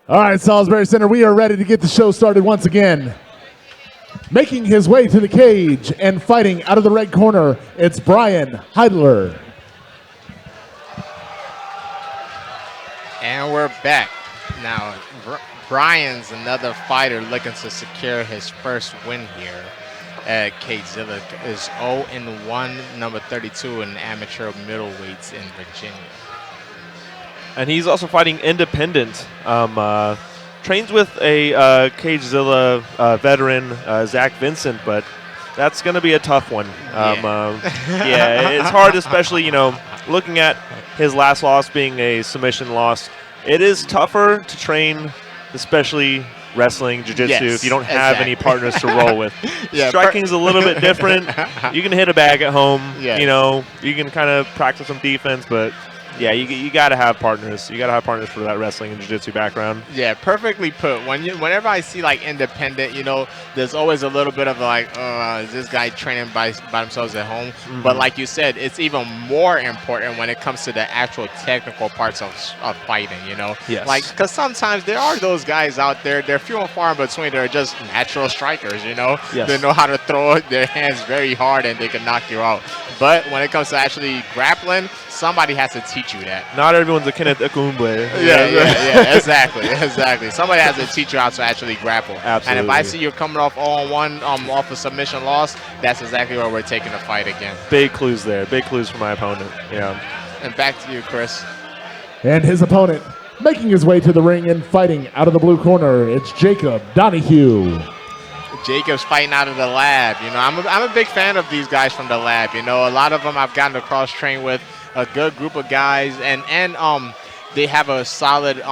All right, Salisbury Center, we are ready to get the show started once again. Making his way to the cage and fighting out of the red corner, it's Bryan Heidler. And we're back. Now, Bryan's another fighter looking to secure his first win here at CageZilla. Is 0-1, number 32 in amateur middleweights in Virginia. And he's also fighting independent. Trains with a CageZilla veteran, Zach Vincent, but that's going to be a tough one. Yeah, it's hard, especially, looking at his last loss being a submission loss. It is tougher to train, especially wrestling, jiu-jitsu, if you don't have any partners to roll with. Striking's a little bit different. You can hit a bag at home. You can kind of practice some defense, but yeah, you got to have partners. You got to have partners for that wrestling and jiu-jitsu background. Yeah, perfectly put. Whenever I see like independent, there's always a little bit of like, is this guy training by themselves at home? Mm-hmm. But like you said, it's even more important when it comes to the actual technical parts of fighting. Yes. Like, because sometimes there are those guys out there. They're few and far in between. They're just natural strikers. Yes. They know how to throw their hands very hard and they can knock you out. But when it comes to actually grappling, somebody has to teach you that. Not everyone's a Kenneth Ekumbe. Yeah, exactly. Somebody has to teach you how to actually grapple. Absolutely. And if I see you coming off 0-1 off a submission loss, that's exactly where we're taking the fight again. Big clues there. Big clues for my opponent. Yeah. And back to you, Chris. And his opponent, making his way to the ring and fighting out of the blue corner, it's Jacob Donahue. Jacob's fighting out of the lab. I'm a big fan of these guys from the lab. A lot of them I've gotten to cross-train with, a good group of guys, and they have a solid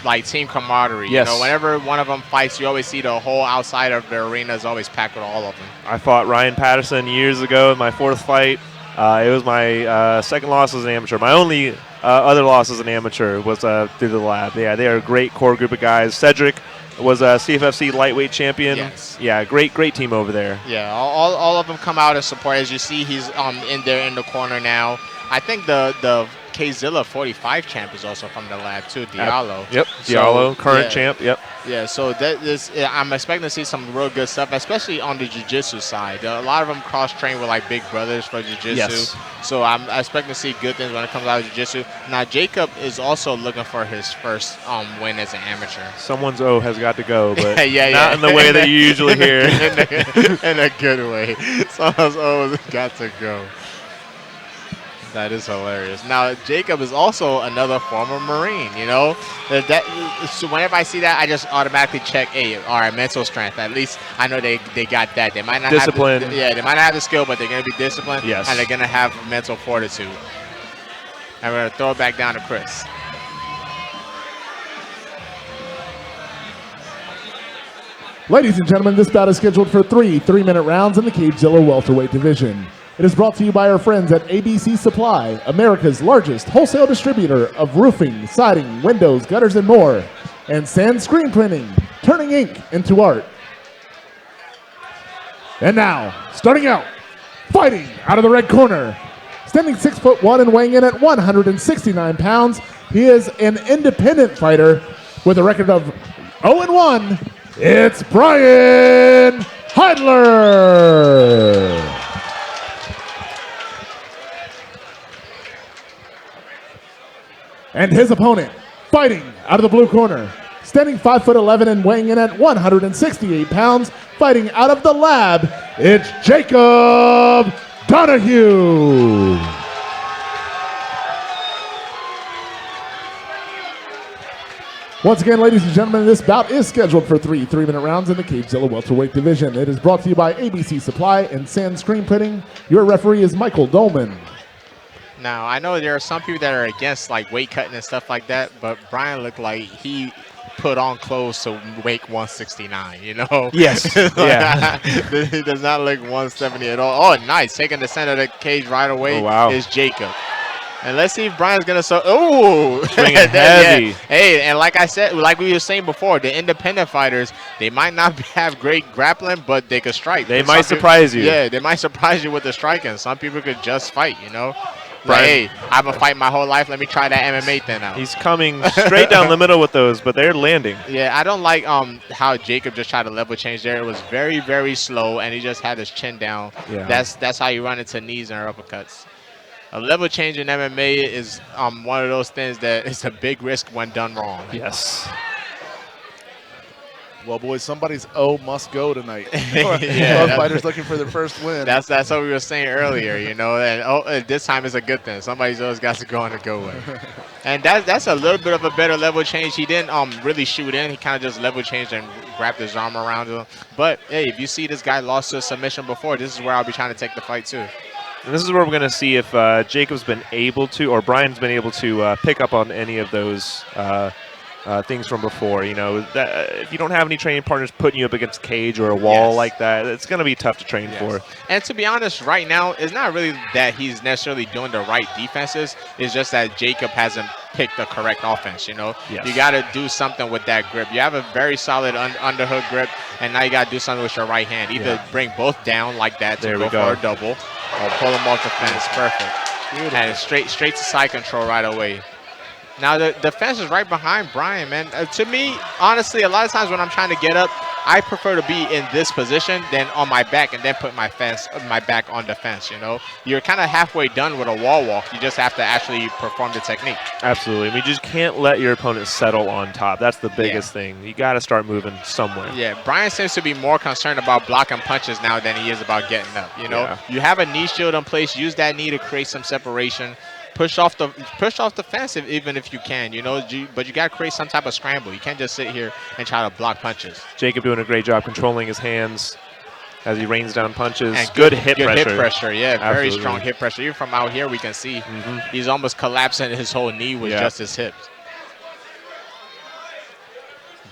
like team camaraderie. Yes. Whenever one of them fights, you always see the whole outside of the arena is always packed with all of them. I fought Ryan Patterson years ago in my fourth fight. It was my second loss as an amateur. My only other loss as an amateur was through the lab. Yeah, they are a great core group of guys. Cedric was a CFFC lightweight champion. Yes. Yeah, great team over there. Yeah, all of them come out and support. As you see, he's in there in the corner now. I think the CageZilla 45 champ is also from the lab too, Diallo. Yep, Diallo, current champ. Yep. Yeah, so I'm expecting to see some real good stuff, especially on the jiu-jitsu side. A lot of them cross-train with like big brothers for jiu-jitsu. Yes. So I'm expecting to see good things when it comes out of jiu-jitsu. Now Jacob is also looking for his first win as an amateur. Someone's O has got to go, but not yeah. in the way that you usually hear. In a good way. Someone's O's got to go. That is hilarious. Now, Jacob is also another former Marine, So whenever I see that, I just automatically check, hey, all right, mental strength. At least I know they got that. They might not discipline. They might not have the skill, but they're going to be disciplined. Yes. And they're going to have mental fortitude. And we're going to throw it back down to Chris. Ladies and gentlemen, this bout is scheduled for three-minute rounds in the CageZilla welterweight division. It is brought to you by our friends at ABC Supply, America's largest wholesale distributor of roofing, siding, windows, gutters, and more, and Sand Screen Printing, turning ink into art. And now, starting out, fighting out of the red corner, standing 6'1" and weighing in at 169 pounds, he is an independent fighter with a record of 0-1. It's Bryan Heidler. And his opponent, fighting out of the blue corner, standing 5'11" and weighing in at 168 pounds, fighting out of the lab, it's Jacob Donahue. Once again, ladies and gentlemen, this bout is scheduled for three-minute rounds in the CageZilla welterweight division. It is brought to you by ABC Supply and Sand Screen Printing. Your referee is Michael Dolman. Now, I know there are some people that are against like weight cutting and stuff like that, but Bryan looked like he put on clothes to weight 169, Yes. Yeah. He does not look 170 at all. Oh, nice. Taking the center of the cage right away is Jacob. And let's see if Bryan's going to swinging heavy. Yeah. Hey, and like I said, like we were saying before, the independent fighters, they might not have great grappling, but they could strike. They might surprise you. Yeah, they might surprise you with the striking. Some people could just fight, Like, Bryan, hey, I've been fighting my whole life. Let me try that MMA thing out. he's coming straight down the middle with those, but they're landing. Yeah, I don't like how Jacob just tried to level change there. It was very, very slow, and he just had his chin down. Yeah. That's how you run into knees and uppercuts. A level change in MMA is one of those things that is a big risk when done wrong. Yes. Well, boys, somebody's O must go tonight. Yeah, Both fighters looking for their first win. That's what we were saying earlier, you know. And this time is a good thing. Somebody's always got to go on and go with. And that's a little bit of a better level change. He didn't really shoot in. He kind of just level changed and wrapped his arm around him. But hey, if you see this guy lost to a submission before, this is where I'll be trying to take the fight too. And this is where we're going to see if Jacob's been able to, or Bryan's been able to pick up on any of those things from before. You know, that, if you don't have any training partners putting you up against a cage or a wall Yes. like that, it's going to be tough to train for. And to be honest, right now, it's not really that he's necessarily doing the right defenses. It's just that Jacob hasn't picked the correct offense, you know. Yes. You got to do something with that grip. You have a very solid underhook grip, and now you got to do something with your right hand. Either bring both down like that to go for a double, or pull them off the fence. Perfect. Beautiful. And straight to side control right away. Now, the fence is right behind Bryan, man. To me, honestly, a lot of times when I'm trying to get up, I prefer to be in this position than on my back and then put my back on the fence, you know. You're kind of halfway done with a wall walk. You just have to actually perform the technique. Absolutely. I mean, you just can't let your opponent settle on top. That's the biggest thing. You got to start moving somewhere. Yeah, Bryan seems to be more concerned about blocking punches now than he is about getting up, you know. Yeah. You have a knee shield in place. Use that knee to create some separation. Push off the fence even if you can, you know. But you got to create some type of scramble. You can't just sit here and try to block punches. Jacob doing a great job controlling his hands as he rains down punches. And good hip pressure. Hip pressure, yeah, very Absolutely. strong hip pressure. Even from out here, we can see he's almost collapsing his whole knee with just his hips.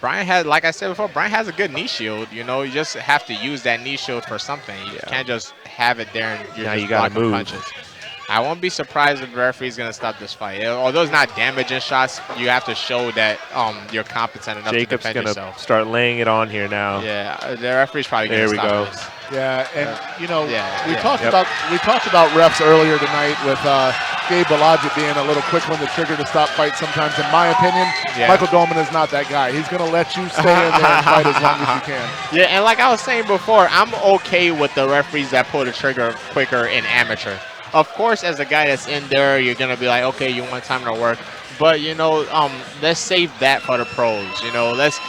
Bryan had, like I said before, Bryan has a good knee shield. You know, you just have to use that knee shield for something. You can't just have it there and you're just gotta blocking move. punches. I won't be surprised if the referee's going to stop this fight. Although it's not damaging shots, you have to show that you're competent enough Jacob's to defend gonna yourself. Start laying it on here now. Yeah, the referee's probably going to stop this. Yeah, and you know, we talked Yep. about refs earlier tonight with Gabe Balaja being a little quick on the trigger to stop fights sometimes. In my opinion, Michael Dolman is not that guy. He's going to let you stay in there and fight as long as you can. Yeah, and like I was saying before, I'm okay with the referees that pull the trigger quicker in amateur. Of course, as a guy that's in there, you're going to be like, okay, you want time to work. But, you know, let's save that for the pros. You know, let's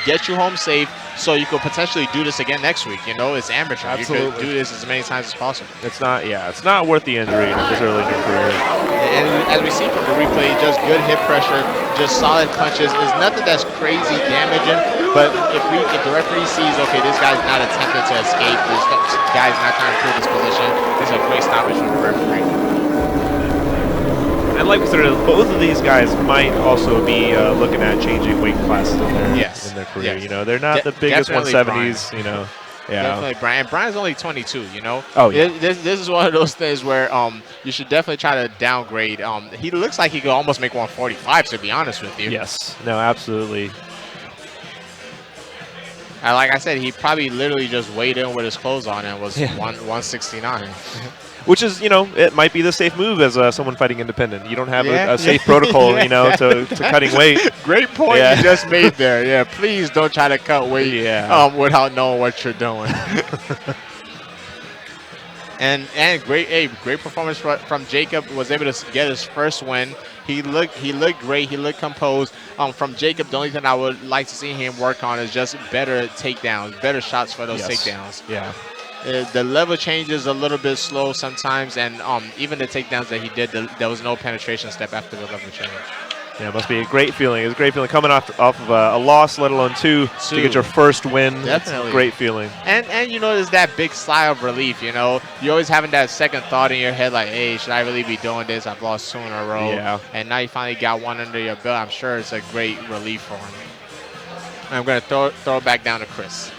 get you home safe so you could potentially do this again next week. You know, it's amateur. Absolutely. You could do this as many times as possible. It's not worth the injury this early in your career. And as we see from the replay, just good hip pressure, just solid punches. There's nothing that's crazy damaging. But if the referee sees, okay, this guy's not attempting to escape, this guy's not trying to pull this position, it's a great stoppage from the referee. And like we said, both of these guys might also be looking at changing weight classes in their career. Yes. You know, they're not the biggest Definitely 170s. You know, Definitely Bryan. Bryan's only 22. You know. Oh yeah. This is one of those things where you should definitely try to downgrade. He looks like he could almost make 145. To be honest with you. Yes. No. Absolutely. And like I said, he probably literally just weighed in with his clothes on and was 169. Which is, you know, it might be the safe move as someone fighting independent. You don't have a safe protocol, you know, to cutting weight. Great point you just made there. Yeah, please don't try to cut weight without knowing what you're doing. and great performance from Jacob. Was able to get his first win. He looked great. He looked composed. From Jacob, the only thing I would like to see him work on is just better takedowns, better shots for those takedowns. Yeah. The level changes a little bit slow sometimes, and even the takedowns that he did, there was no penetration step after the level change. Yeah, it must be a great feeling. It's a great feeling coming off of a loss, let alone two, to get your first win. Definitely. It's a great feeling. And you know, there's that big sigh of relief, you know. You're always having that second thought in your head like, hey, should I really be doing this? I've lost 2 in a row. Yeah. And now you finally got one under your belt. I'm sure it's a great relief for him. I'm going to throw it back down to Chris.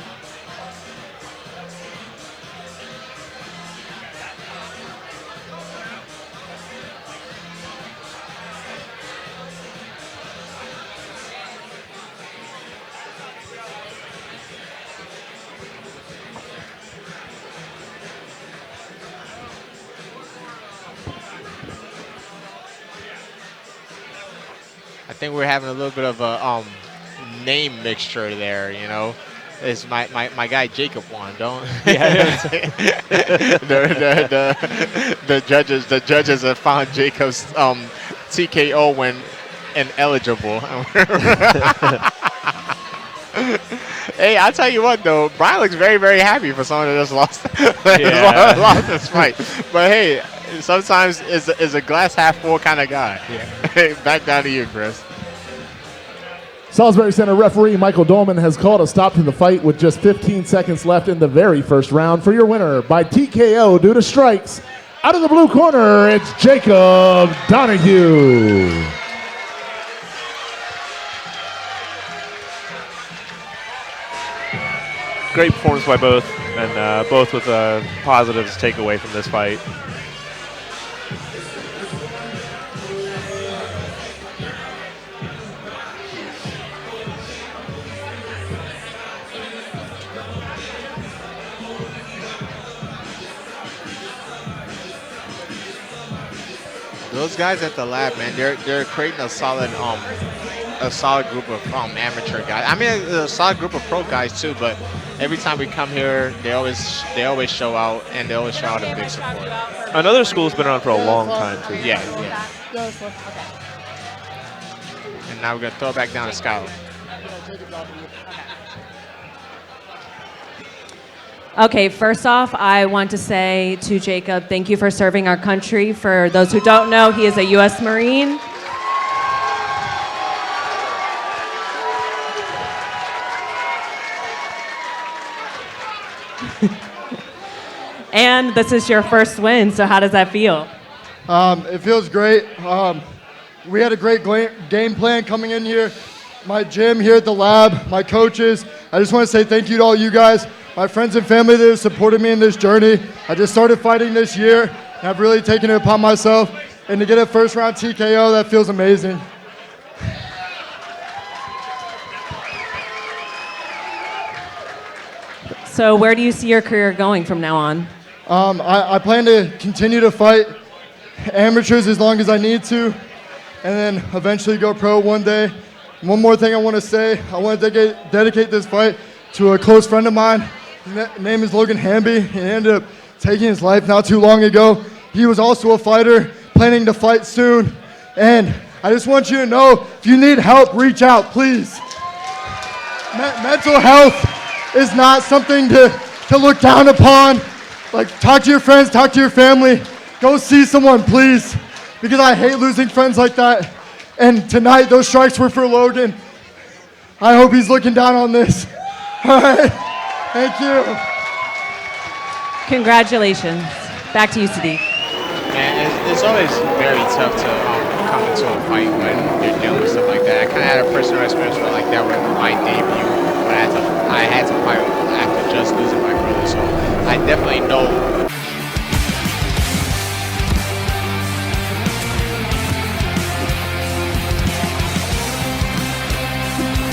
think we're having a little bit of a name mixture there, you know. It's my guy Jacob won, don't? Yeah. The judges have found Jacob's TKO when ineligible. Hey, I'll tell you what though, Bryan looks very, very happy for someone that just lost, lost this fight. But hey, sometimes is a glass half full kind of guy. Yeah. Hey, back down to you, Chris. Salisbury Center referee Michael Dolman has called a stop to the fight with just 15 seconds left in the very first round. For your winner by TKO due to strikes, out of the blue corner, it's Jacob Donahue. Great performance by both, and both with positives to take away from this fight. Those guys at the lab, man, they're creating a solid group of amateur guys. I mean, a solid group of pro guys too. But every time we come here, they always show out, and they always show out a big support. Another school's been around for a long time too. Yeah. And now we're gonna throw it back down to Skylar. Okay, first off, I want to say to Jacob, thank you for serving our country. For those who don't know, he is a U.S. Marine. And this is your first win, so how does that feel? It feels great. We had a great game plan coming in here. My gym here at the lab, my coaches. I just want to say thank you to all you guys, my friends and family that have supported me in this journey. I just started fighting this year, and I've really taken it upon myself. And to get a first round TKO, that feels amazing. So where do you see your career going from now on? I plan to continue to fight amateurs as long as I need to, and then eventually go pro one day. One more thing I want to say, I want to dedicate this fight to a close friend of mine. His name is Logan Hamby. He ended up taking his life not too long ago. He was also a fighter, planning to fight soon. And I just want you to know, if you need help, reach out, please. Mental health is not something to look down upon. Like, talk to your friends, talk to your family. Go see someone, please. Because I hate losing friends like that. And tonight, those strikes were for Logan. I hope he's looking down on this. All right. Thank you. Congratulations. Back to you, Sadiq. Man, it's always very tough to come into a fight when you're dealing with stuff like that. I kind of had a personal experience where like that with my debut, but I had to fight after just losing my brother. So I definitely know